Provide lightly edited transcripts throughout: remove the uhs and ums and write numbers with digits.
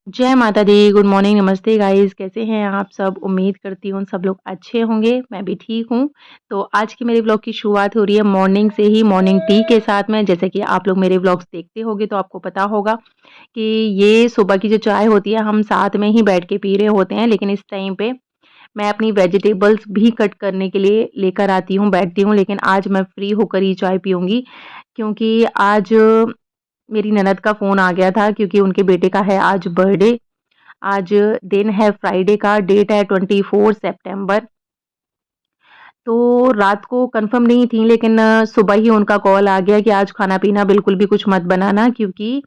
जय माता दी, good morning, नमस्ते गाइज़, कैसे हैं आप सब? उम्मीद करती हूँ सब लोग अच्छे होंगे, मैं भी ठीक हूँ। तो आज की मेरे व्लॉग की शुरुआत हो रही है मॉर्निंग से ही, मॉर्निंग टी के साथ में। जैसे कि आप लोग मेरे व्लॉग्स देखते होंगे तो आपको पता होगा कि ये सुबह की जो चाय होती है हम साथ में ही बैठ के पी रहे होते हैं, लेकिन इस टाइम पे मैं अपनी वेजिटेबल्स भी कट करने के लिए लेकर आती हूँ, बैठती हूँ, लेकिन आज मैं फ्री होकर ही चाय पीऊँगी क्योंकि आज मेरी ननद का फ़ोन आ गया था क्योंकि उनके बेटे का है आज बर्थडे। आज दिन है फ्राइडे का, डेट है 24 सितंबर। तो रात को कन्फर्म नहीं थी लेकिन सुबह ही उनका कॉल आ गया कि आज खाना-पीना बिल्कुल भी कुछ मत बनाना क्योंकि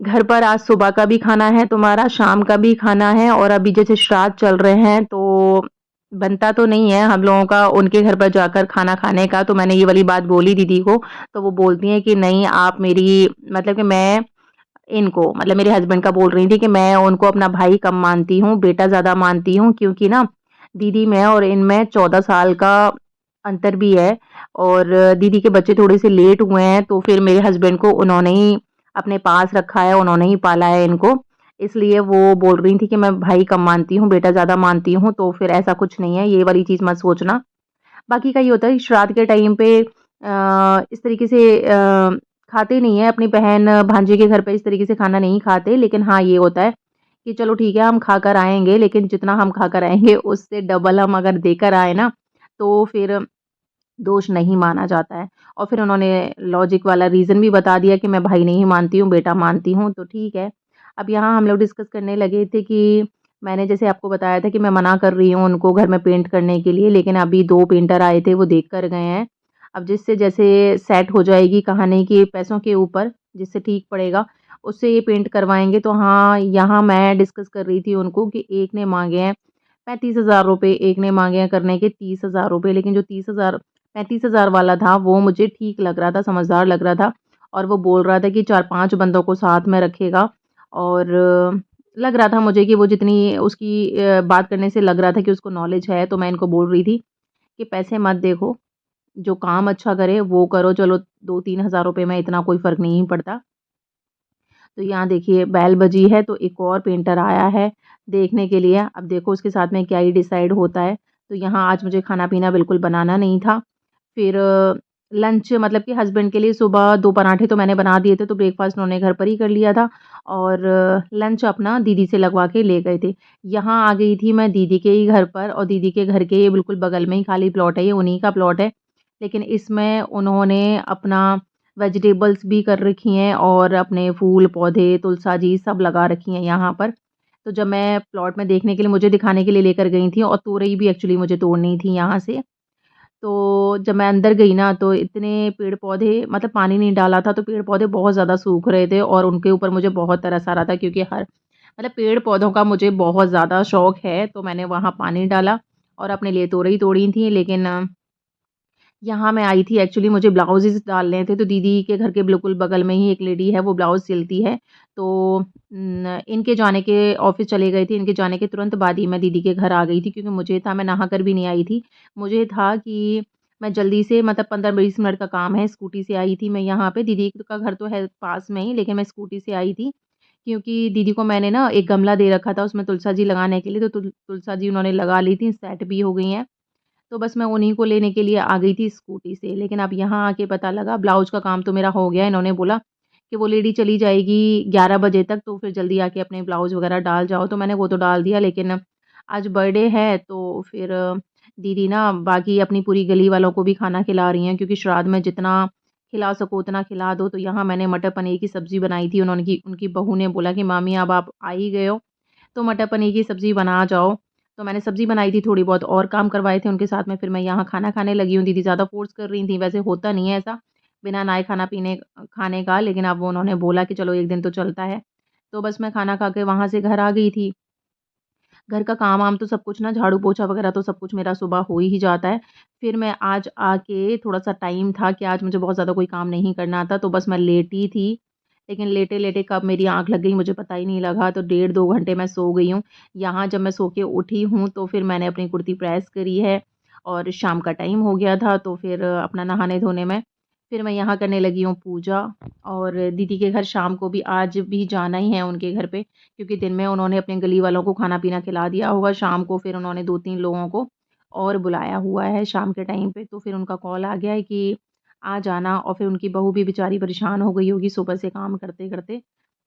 घर पर आज सुबह का भी खाना है तुम्हारा, शाम का भी खाना है और अभी जैसे श्राद्ध चल रहे हैं तो बनता तो नहीं है हम लोगों का उनके घर पर जाकर खाना खाने का। तो मैंने ये वाली बात बोली दीदी को, तो वो बोलती हैं कि नहीं आप मेरी मतलब कि मैं इनको मतलब मेरे हस्बैंड का बोल रही थी कि मैं उनको अपना भाई कम मानती हूँ, बेटा ज़्यादा मानती हूँ क्योंकि ना दीदी में और इनमें 14 साल का अंतर भी है और दीदी के बच्चे थोड़े-से लेट हुए हैं, तो फिर मेरे हस्बैंड को उन्होंने ही अपने पास रखा है, उन्होंने ही पाला है इनको। इसलिए वो बोल रही थी कि मैं भाई कम मानती हूँ, बेटा ज़्यादा मानती हूँ, तो फिर ऐसा कुछ नहीं है, ये वाली चीज़ मत सोचना। बाकी का ये होता है कि श्राद्ध के टाइम पे इस तरीके से खाते नहीं हैं, अपनी बहन भांजे के घर पे इस तरीके से खाना नहीं खाते। लेकिन हाँ, ये होता है कि चलो ठीक है हम खाकर आएँगे, लेकिन जितना हम खाकर आएँगे उससे डबल हम अगर देकर आए ना, तो फिर दोष नहीं माना जाता है। और फिर उन्होंने लॉजिक वाला रीज़न भी बता दिया कि मैं भाई नहीं मानती हूँ, बेटा मानती हूँ, तो ठीक है। अब यहाँ हम लोग डिस्कस करने लगे थे कि मैंने जैसे आपको बताया था कि मैं मना कर रही हूँ उनको घर में पेंट करने के लिए, लेकिन अभी 2 पेंटर आए थे, वो देख कर गए हैं। अब जिससे जैसे सेट हो जाएगी कहानी कि पैसों के ऊपर, जिससे ठीक पड़ेगा, उससे ये पेंट करवाएँगे। तो हाँ, यहाँ मैं डिस्कस कर रही थी उनको कि एक ने माँगे हैं 35,000 रुपए, एक ने माँगे हैं करने के 30,000 रुपए, लेकिन जो 30,000 35,000 वाला था वो मुझे ठीक लग रहा था, समझदार लग रहा था और वो बोल रहा था कि 4-5 बंदों को साथ में रखेगा और लग रहा था मुझे कि वो जितनी उसकी बात करने से लग रहा था कि उसको नॉलेज है, तो मैं इनको बोल रही थी कि पैसे मत देखो, जो काम अच्छा करे वो करो, चलो 2-3 हज़ार रुपए में इतना कोई फ़र्क नहीं पड़ता। तो यहाँ देखिए बेल बजी है तो एक और पेंटर आया है देखने के लिए। अब देखो उसके साथ में क्या ही डिसाइड होता है। तो यहाँ आज मुझे खाना-पीना बिल्कुल बनाना नहीं था। फिर लंच मतलब कि हस्बैंड के लिए सुबह 2 पराठे तो मैंने बना दिए थे, तो ब्रेकफ़ास्ट उन्होंने घर पर ही कर लिया था और लंच अपना दीदी से लगवा के ले गए थे। यहाँ आ गई थी मैं दीदी के ही घर पर और दीदी के घर के बिल्कुल बगल में ही खाली प्लॉट है, ये उन्हीं का प्लॉट है। लेकिन इसमें उन्होंने अपना वेजिटेबल्स भी कर रखी हैं और अपने फूल, पौधे, तुलसा जी सब लगा रखी हैं यहाँ पर। तो जब मैं प्लॉट में देखने के लिए मुझे दिखाने के लिए लेकर गई थी और तोरई भी एक्चुअली मुझे तोड़नी थी यहाँ से। तो जब मैं अंदर गई ना तो इतने पेड़-पौधे मतलब पानी नहीं डाला था तो पेड़-पौधे बहुत ज़्यादा सूख रहे थे और उनके ऊपर मुझे बहुत तरस आ रहा था क्योंकि हर मतलब पेड़-पौधों का मुझे बहुत ज़्यादा शौक है। तो मैंने वहाँ पानी डाला और अपने लिए तोरई तोड़ी थी लेकिन यहाँ मैं आई थी एक्चुअली मुझे ब्लाउज़ेज़ डालने थे, तो दीदी के घर के बिल्कुल बगल में ही एक लेडी है, वो ब्लाउज़ सिलती है। तो इनके जाने के ऑफ़िस चले गए थे, इनके जाने के तुरंत बाद ही मैं दीदी के घर आ गई थी क्योंकि मुझे था मैं नहा कर भी नहीं आई थी। मुझे था कि मैं जल्दी से मतलब 15-20 मिनट का काम है, स्कूटी से आई थी मैं यहाँ पे। दीदी का घर तो है पास में ही, लेकिन मैं स्कूटी से आई थी क्योंकि दीदी को मैंने ना एक गमला दे रखा था, उसमें तुलसा जी लगाने के लिए, तो तुलसा जी उन्होंने लगा ली थी, सेट भी हो गई हैं। तो बस मैं उन्हीं को लेने के लिए आ गई थी स्कूटी से। लेकिन अब यहाँ आके पता लगा ब्लाउज़ का काम तो मेरा हो गया। इन्होंने बोला कि वो लेडी चली जाएगी 11 बजे तक तो फिर जल्दी आके अपने ब्लाउज़ वग़ैरह डाल जाओ। तो मैंने वो तो डाल दिया लेकिन आज बर्थडे है तो फिर दीदी ना बाकी अपनी पूरी गली वालों को भी खाना खिला रही हैं क्योंकि श्राद्ध में जितना खिला सको उतना खिला दो। तो यहाँ मैंने मटर पनीर की सब्ज़ी बनाई थी। उन्होंने की उनकी बहू ने बोला कि मामी अब आप आ ही गए हो तो मटर पनीर की सब्ज़ी बना जाओ। तो मैंने सब्ज़ी बनाई थी, थोड़ी बहुत और काम करवाए थे उनके साथ में, फिर मैं यहाँ खाना खाने लगी हूँ। दीदी ज़्यादा फ़ोर्स कर रही थीं, वैसे होता नहीं है ऐसा, बिना नहाए खाने का, लेकिन अब वो उन्होंने बोला कि चलो 1 दिन तो चलता है। तो बस मैं खाना खा के वहाँ से घर आ गई थी। घर का काम-वाम तो सब कुछ ना झाड़ू-पोछा वग़ैरह तो सब कुछ मेरा सुबह हो ही जाता है। फिर मैं आज आके थोड़ा-सा टाइम था कि आज मुझे बहुत ज़्यादा कोई काम नहीं करना था, तो बस मैं लेटी थी। लेकिन लेटे-लेटे कब मेरी आँख लग गई मुझे पता ही नहीं लगा, तो डेढ़ 2 घंटे मैं सो गई हूँ। यहाँ जब मैं सो के उठी हूँ, तो फिर मैंने अपनी कुर्ती प्रेस करी है और शाम का टाइम हो गया था, तो फिर अपना नहाने-धोने में फिर मैं यहाँ करने लगी हूँ पूजा और दीदी के घर शाम को भी आज भी जाना ही है उनके घर पे क्योंकि दिन में उन्होंने अपने गली वालों को खाना-पीना खिला दिया होगा, शाम को फिर उन्होंने 2-3 लोगों को और बुलाया हुआ है शाम के टाइम पे, तो फिर उनका कॉल आ गया है कि आ जाना और फिर उनकी बहू भी बेचारी परेशान हो गई होगी सुबह से काम करते-करते।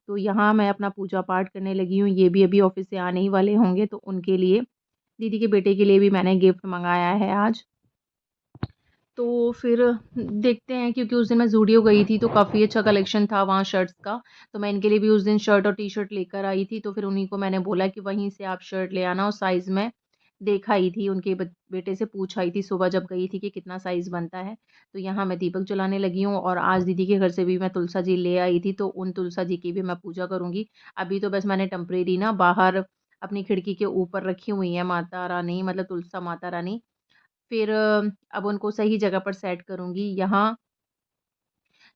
तो यहाँ मैं अपना पूजा पाठ करने लगी हूँ, ये भी अभी ऑफ़िस से आने ही वाले होंगे तो उनके लिए, दीदी के बेटे के लिए भी मैंने गिफ्ट मँगाया है आज। तो फिर देखते हैं क्योंकि उस दिन मैं ज़ूडियो गई थी तो काफ़ी अच्छा कलेक्शन था वहाँ शर्ट्स का, तो मैं इनके लिए भी उस दिन शर्ट और टी-शर्ट लेकर आई थी, तो फिर उन्हीं को मैंने बोला कि वहीं से आप शर्ट ले आना और साइज़ मैं देख आई थी, उनके बेटे से पूछ आई थी सुबह जब गई थी कि कितना साइज़ बनता है। तो यहाँ मैं दीपक जलाने लगी हूँ और आज दीदी के घर से भी मैं तुलसा जी ले आई थी, तो उन तुलसा जी की भी मैं पूजा करूँगी। अभी तो बस मैंने टेम्परेरी ना बाहर अपनी खिड़की के ऊपर रखी हुई हैं माता रानी मतलब तुलसा माता रानी। फिर अब उनको सही जगह पर सेट करूँगी। यहाँ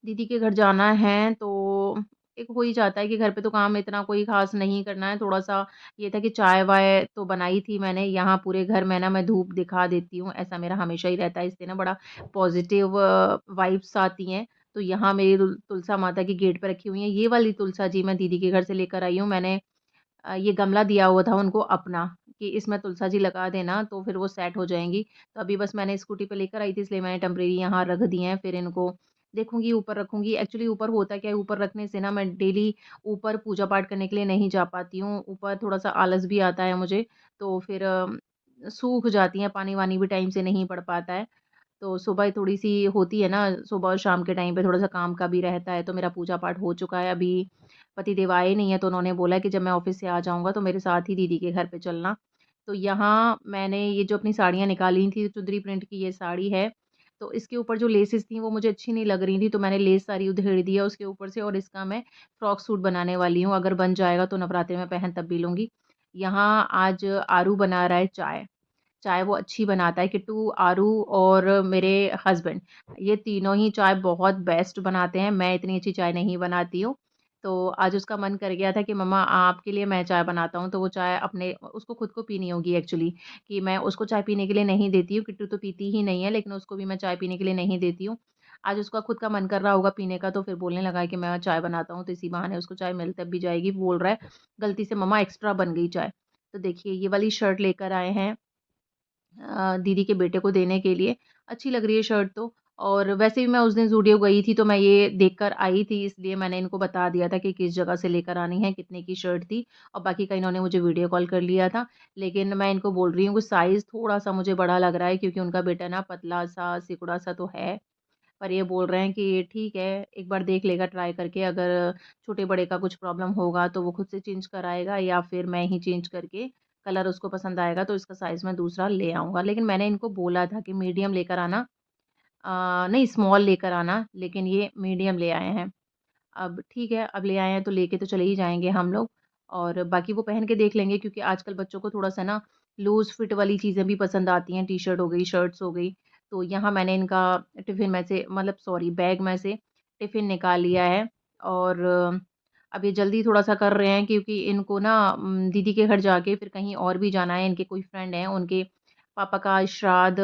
दीदी के घर जाना है तो एक हो ही जाता है कि घर पे तो काम इतना कोई ख़ास नहीं करना है, थोड़ा-सा ये था कि चाय-वाय तो बनाई थी मैंने, यहाँ पूरे घर में ना मैं धूप दिखा देती हूँ, ऐसा मेरा हमेशा ही रहता है, इससे ना बड़ा पॉज़िटिव वाइब्स आती हैं। तो यहाँ मेरी तुलसा माता की गेट पे रखी हुई हैं, ये वाली तुलसा जी मैं दीदी के घर से लेकर आई हूँ। मैंने ये गमला दिया हुआ था उनको अपना कि इसमें तुलसा जी लगा देना तो फिर वो सेट हो जाएँगी। तो अभी बस मैंने स्कूटी पे लेकर आई थी इसलिए मैंने टेम्परेरी यहाँ रख दी हैं, फिर इनको देखूँगी ऊपर रखूँगी। एक्चुअली ऊपर होता क्या है ऊपर रखने से ना मैं डेली ऊपर पूजा-पाठ करने के लिए नहीं जा पाती हूँ, ऊपर थोड़ा-सा आलस भी आता है मुझे, तो फिर सूख जाती हैं, पानी-वानी भी टाइम से नहीं पड़ पाता है। तो सुबह थोड़ी-सी होती है ना, सुबह और शाम के टाइम पे थोड़ा-सा काम का भी रहता है, तो मेरा पूजा-पाठ हो चुका है। अभी पतिदेव आए नहीं हैं, तो उन्होंने बोला कि जब मैं ऑफ़िस से आ जाऊँगा, तो मेरे साथ ही दीदी के घर पे चलना। तो यहाँ मैंने ये जो अपनी साड़ियाँ निकाली थी, चुंदरी प्रिंट की ये साड़ी है, तो इसके ऊपर जो लेसेस थी, वो मुझे अच्छी नहीं लग रही थी, तो मैंने लेस सारी उधेड़ दी है उसके ऊपर से और इसका मैं फ्रॉक सूट बनाने वाली हूँ। अगर बन जाएगा, तो नवरात्रि में पहन तब भी लूँगी। यहाँ आज आरू बना रहा है चाय। चाय वो अच्छी बनाता है, किट्टू, आरू और मेरे हस्बैंड, ये तीनों ही चाय बहुत बेस्ट बनाते हैं, मैं इतनी अच्छी चाय नहीं बनाती हूँ। तो आज उसका मन कर गया था कि मम्मा आपके लिए मैं चाय बनाता हूँ, तो वो चाय अपने उसको खुद को पीनी होगी एक्चुअली कि मैं उसको चाय पीने के लिए नहीं देती हूँ, किट्टू तो पीती ही नहीं है, लेकिन उसको भी मैं चाय पीने के लिए नहीं देती हूँ। आज उसका खुद का मन कर रहा होगा पीने का, तो फिर बोलने लगा है कि मैं चाय बनाता हूँ, तो इसी बहाने उसको चाय मिल तब भी जाएगी। बोल रहा है, गलती से मम्मा एक्स्ट्रा बन गई चाय। तो देखिए ये वाली शर्ट लेकर आए हैं दीदी के बेटे को देने के लिए। अच्छी लग रही है शर्ट तो और वैसे भी मैं उस दिन ज़ूडियो गई थी तो मैं ये देखकर आई थी इसलिए मैंने इनको बता दिया था कि किस जगह से लेकर आनी है, कितने की शर्ट थी और बाकी का इन्होंने मुझे वीडियो कॉल कर लिया था। लेकिन मैं इनको बोल रही हूँ कि साइज़ थोड़ा-सा मुझे बड़ा लग रहा है क्योंकि उनका बेटा ना पतला-सा, सिकुड़ा-सा तो है। पर ये बोल रहे हैं कि ठीक है, एक बार देख लेगा ट्राई करके अगर छोटे-बड़े का कुछ प्रॉब्लम होगा तो वो खुद से चेंज कराएगा या फिर मैं ही चेंज करके कलर उसको पसंद आएगा तो इसका साइज़ मैं दूसरा ले आऊँगा। लेकिन मैंने इनको बोला था कि मीडियम लेकर आना नहीं स्मॉल लेकर आना, लेकिन ये मीडियम ले आए हैं। अब ठीक है, अब ले आए हैं तो लेके तो चले ही जाएँगे हम लोग और बाकी वो पहन के देख लेंगे क्योंकि आजकल बच्चों को थोड़ा-सा ना लूज़ फिट वाली चीज़ें भी पसंद आती हैं, टी-शर्ट हो गई, शर्ट्स हो गई। तो यहाँ मैंने इनका टिफ़िन में से मतलब सॉरी बैग में से टिफ़िन निकाल लिया है और अब ये जल्दी थोड़ा-सा कर रहे हैं क्योंकि इनको ना दीदी के घर जाके फिर कहीं और भी जाना है, इनके कोई फ्रेंड हैं, उनके पापा का श्राद्ध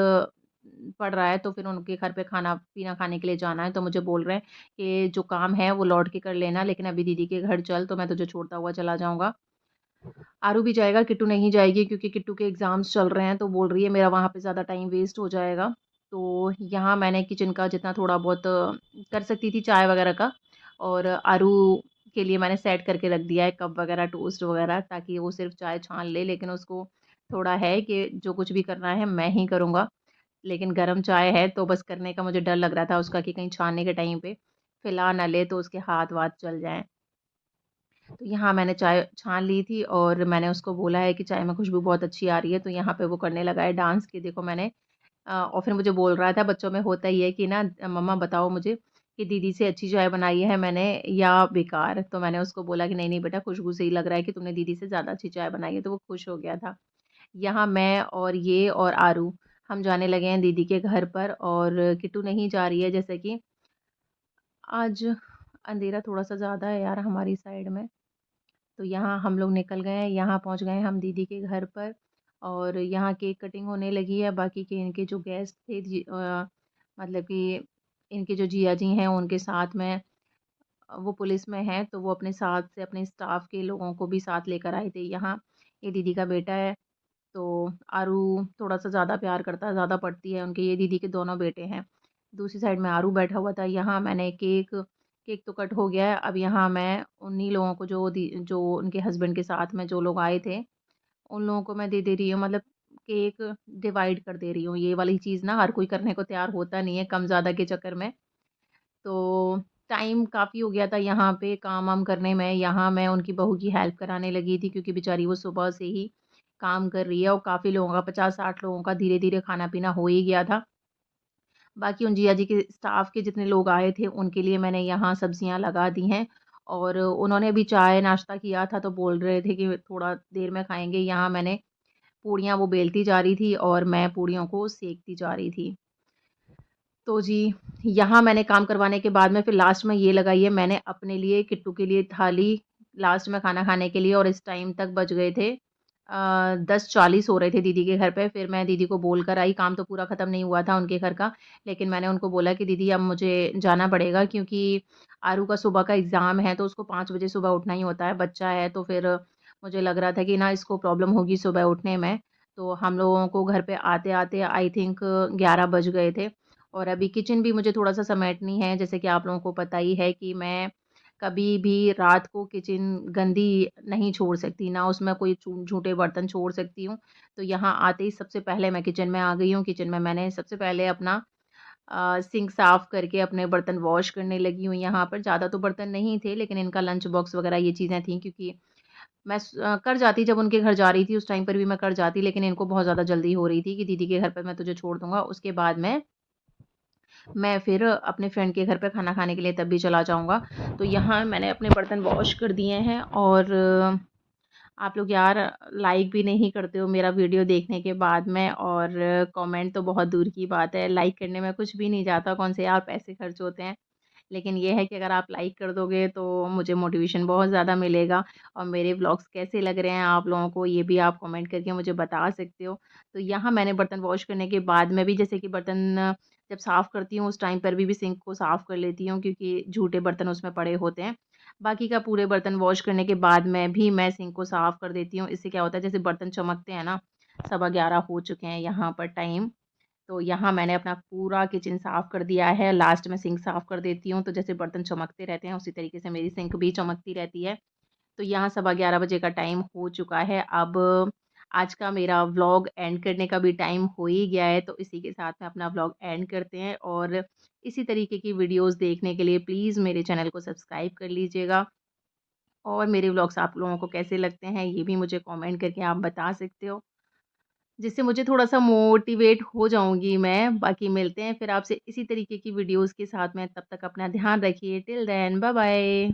पड़ रहा है तो फिर उनके घर पे खाना-पीना खाने के लिए जाना है, तो मुझे बोल रहे हैं कि जो काम है वो लौट के कर लेना लेकिन अभी दीदी के घर चल तो मैं तुझे छोड़ता हुआ चला जाऊँगा। आरू भी जाएगा, किट्टू नहीं जाएगी क्योंकि किट्टू के एग्ज़ाम्स चल रहे हैं तो बोल रही है मेरा वहाँ पे ज़्यादा टाइम वेस्ट हो जाएगा। तो यहाँ मैंने किचन का जितना थोड़ा बहुत कर सकती थी चाय वग़ैरह का और आरू के लिए मैंने सेट करके रख दिया है कप वग़ैरह, टोस्ट वग़ैरह ताकि वो सिर्फ़ चाय छान ले लेकिन उसको थोड़ा है कि जो कुछ भी करना है मैं ही करूँगा। लेकिन गरम चाय है तो बस करने का मुझे डर लग रहा था उसका कि कहीं छानने के टाइम पे फैला ना ले तो उसके हाथ-वाथ जल जाएँ। तो यहाँ मैंने चाय छान ली थी और मैंने उसको बोला है कि चाय में खुशबू बहुत अच्छी आ रही है, तो यहाँ पे वो करने लगा है डांस कि देखो मैंने और फिर मुझे बोल रहा था बच्चों में होता ही है कि ना मम्मा बताओ मुझे कि दीदी से अच्छी चाय बनाई है मैंने या बेकार? तो मैंने उसको बोला कि नहीं-नहीं बेटा खुशबू से ही लग रहा है कि तुमने दीदी से ज़्यादा अच्छी चाय बनाई है, तो वो खुश हो गया था। यहाँ मैं और ये और आरू हम जाने लगे हैं दीदी के घर पर और किट्टू नहीं जा रही है जैसे कि आज अंधेरा थोड़ा-सा ज़्यादा है यार हमारी साइड में। तो यहाँ हम लोग निकल गए हैं, यहाँ पहुँच गए हैं हम दीदी के घर पर और यहाँ केक कटिंग होने लगी है। बाकी के इनके जो गेस्ट थे मतलब कि इनके जो जीजा जी हैं उनके साथ में वो पुलिस में हैं, तो वो अपने साथ से अपने स्टाफ के लोगों को भी साथ लेकर आए थे यहाँ। ये दीदी का बेटा है, तो आरू थोड़ा-सा ज़्यादा प्यार करता है, ज़्यादा पड़ती है उनके, ये दीदी के दोनों बेटे हैं। दूसरी साइड में आरू बैठा हुआ था, यहाँ मैंने केक केक तो कट हो गया है, अब यहाँ मैं उन्हीं लोगों को जो उनके हस्बैंड के साथ में जो लोग आए थे, उन लोगों को मैं दे रही हूँ, मतलब केक डिवाइड कर दे रही हूँ। ये वाली चीज़ ना हर कोई करने को तैयार होता नहीं है, कम-ज़्यादा के चक्कर में। तो टाइम काफ़ी हो गया था यहाँ पे काम-वाम करने में, यहाँ मैं उनकी बहू की हेल्प कराने लगी थी क्योंकि बेचारी वो सुबह से ही काम कर रही है और काफ़ी लोगों का 50-60 लोगों का धीरे-धीरे खाना-पीना हो ही गया था। बाकी उन जीजा जी के स्टाफ के जितने लोग आए थे, उनके लिए मैंने यहाँ सब्जियाँ लगा दी हैं और उन्होंने भी चाय नाश्ता किया था, तो बोल रहे थे कि थोड़ा देर में खाएँगे। यहाँ मैंने पूड़ियाँ वो बेलती जा रही थी और मैं पूड़ियों को सेकती जा रही थी। तो जी, यहाँ मैंने काम करवाने के बाद में फिर लास्ट में ये लगाई है मैंने अपने लिए, किट्टू के लिए थाली लास्ट में खाना खाने के लिए और इस टाइम तक बज गए थे 10:40 हो रहे थे दीदी के घर पे। फिर मैं दीदी को बोल कर आई, काम तो पूरा ख़त्म नहीं हुआ था उनके घर का, लेकिन मैंने उनको बोला कि दीदी अब मुझे जाना पड़ेगा क्योंकि आरू का सुबह का एग्ज़ाम है, तो उसको 5 बजे सुबह उठना ही होता है, बच्चा है तो फिर मुझे लग रहा था कि ना इसको प्रॉब्लम होगी सुबह उठने में। तो हम लोगों को घर पे आते-आते आई थिंक 11 बज गए थे। और अभी किचन भी मुझे थोड़ा-सा समेटनी है, जैसे कि आप लोगों को पता ही है कि मैं कभी भी रात को किचन गंदी नहीं छोड़ सकती, ना उसमें कोई झूठे बर्तन छोड़ सकती हूँ। तो यहाँ आते ही सबसे पहले मैं किचन में आ गई हूँ, किचन में मैंने सबसे पहले अपना सिंक साफ़ करके अपने बर्तन वॉश करने लगी हूँ यहाँ पर। ज़्यादा तो बर्तन नहीं थे, लेकिन इनका लंच बॉक्स वग़ैरह ये चीज़ें थी क्योंकि मैं कर जाती जब उनके घर जा रही थी, उस टाइम पर भी मैं कर जाती, लेकिन इनको बहुत ज़्यादा जल्दी हो रही थी कि दीदी के घर पे मैं तुझे छोड़ दूँगा, उसके बाद मैं फिर अपने फ्रेंड के घर पे खाना खाने के लिए तब भी चला जाऊँगा। तो यहाँ मैंने अपने बर्तन वॉश कर दिए हैं और आप लोग यार लाइक भी नहीं करते हो मेरा वीडियो देखने के बाद में और कमेंट तो बहुत दूर की बात है, लाइक करने में कुछ भी नहीं जाता, कौन से यार पैसे खर्च होते हैं। लेकिन ये है कि अगर आप लाइक कर दोगे तो मुझे मोटिवेशन बहुत ज़्यादा मिलेगा और मेरे व्लॉग्स कैसे लग रहे हैं आप लोगों को ये भी आप कमेंट करके मुझे बता सकते हो। तो यहाँ मैंने बर्तन वॉश करने के बाद में भी जैसे कि बर्तन जब साफ़ करती हूँ उस टाइम पर भी सिंक को साफ़ कर लेती हूँ क्योंकि झूठे बर्तन उसमें पड़े होते हैं। बाकी का पूरे बर्तन वॉश करने के बाद में भी मैं सिंक को साफ़ कर देती हूँ। इससे क्या होता है जैसे बर्तन चमकते हैं ना, 11:15 हो चुके हैं यहाँ पर टाइम। तो यहाँ मैंने अपना पूरा किचन साफ़ कर दिया है, लास्ट में सिंक साफ़ कर देती हूँ, तो जैसे बर्तन चमकते रहते हैं, उसी तरीके से मेरी सिंक भी चमकती रहती है। तो यहाँ 11:15 बजे का टाइम हो चुका है, अब आज का मेरा व्लॉग एंड करने का भी टाइम हो ही गया है, तो इसी के साथ में अपना व्लॉग एंड करते हैं और इसी तरीके की वीडियोज़ देखने के लिए प्लीज़ मेरे चैनल को सब्सक्राइब कर लीजिएगा और मेरे व्लॉग्स आप लोगों को कैसे लगते हैं, ये भी मुझे कमेंट करके आप बता सकते हो। जिससे मुझे थोड़ा-सा मोटिवेट हो जाऊँगी मैं। बाकी मिलते हैं फिर आपसे इसी तरीके की वीडियोज़ के साथ में, तब तक अपना ध्यान रखिए। Till then bye-bye.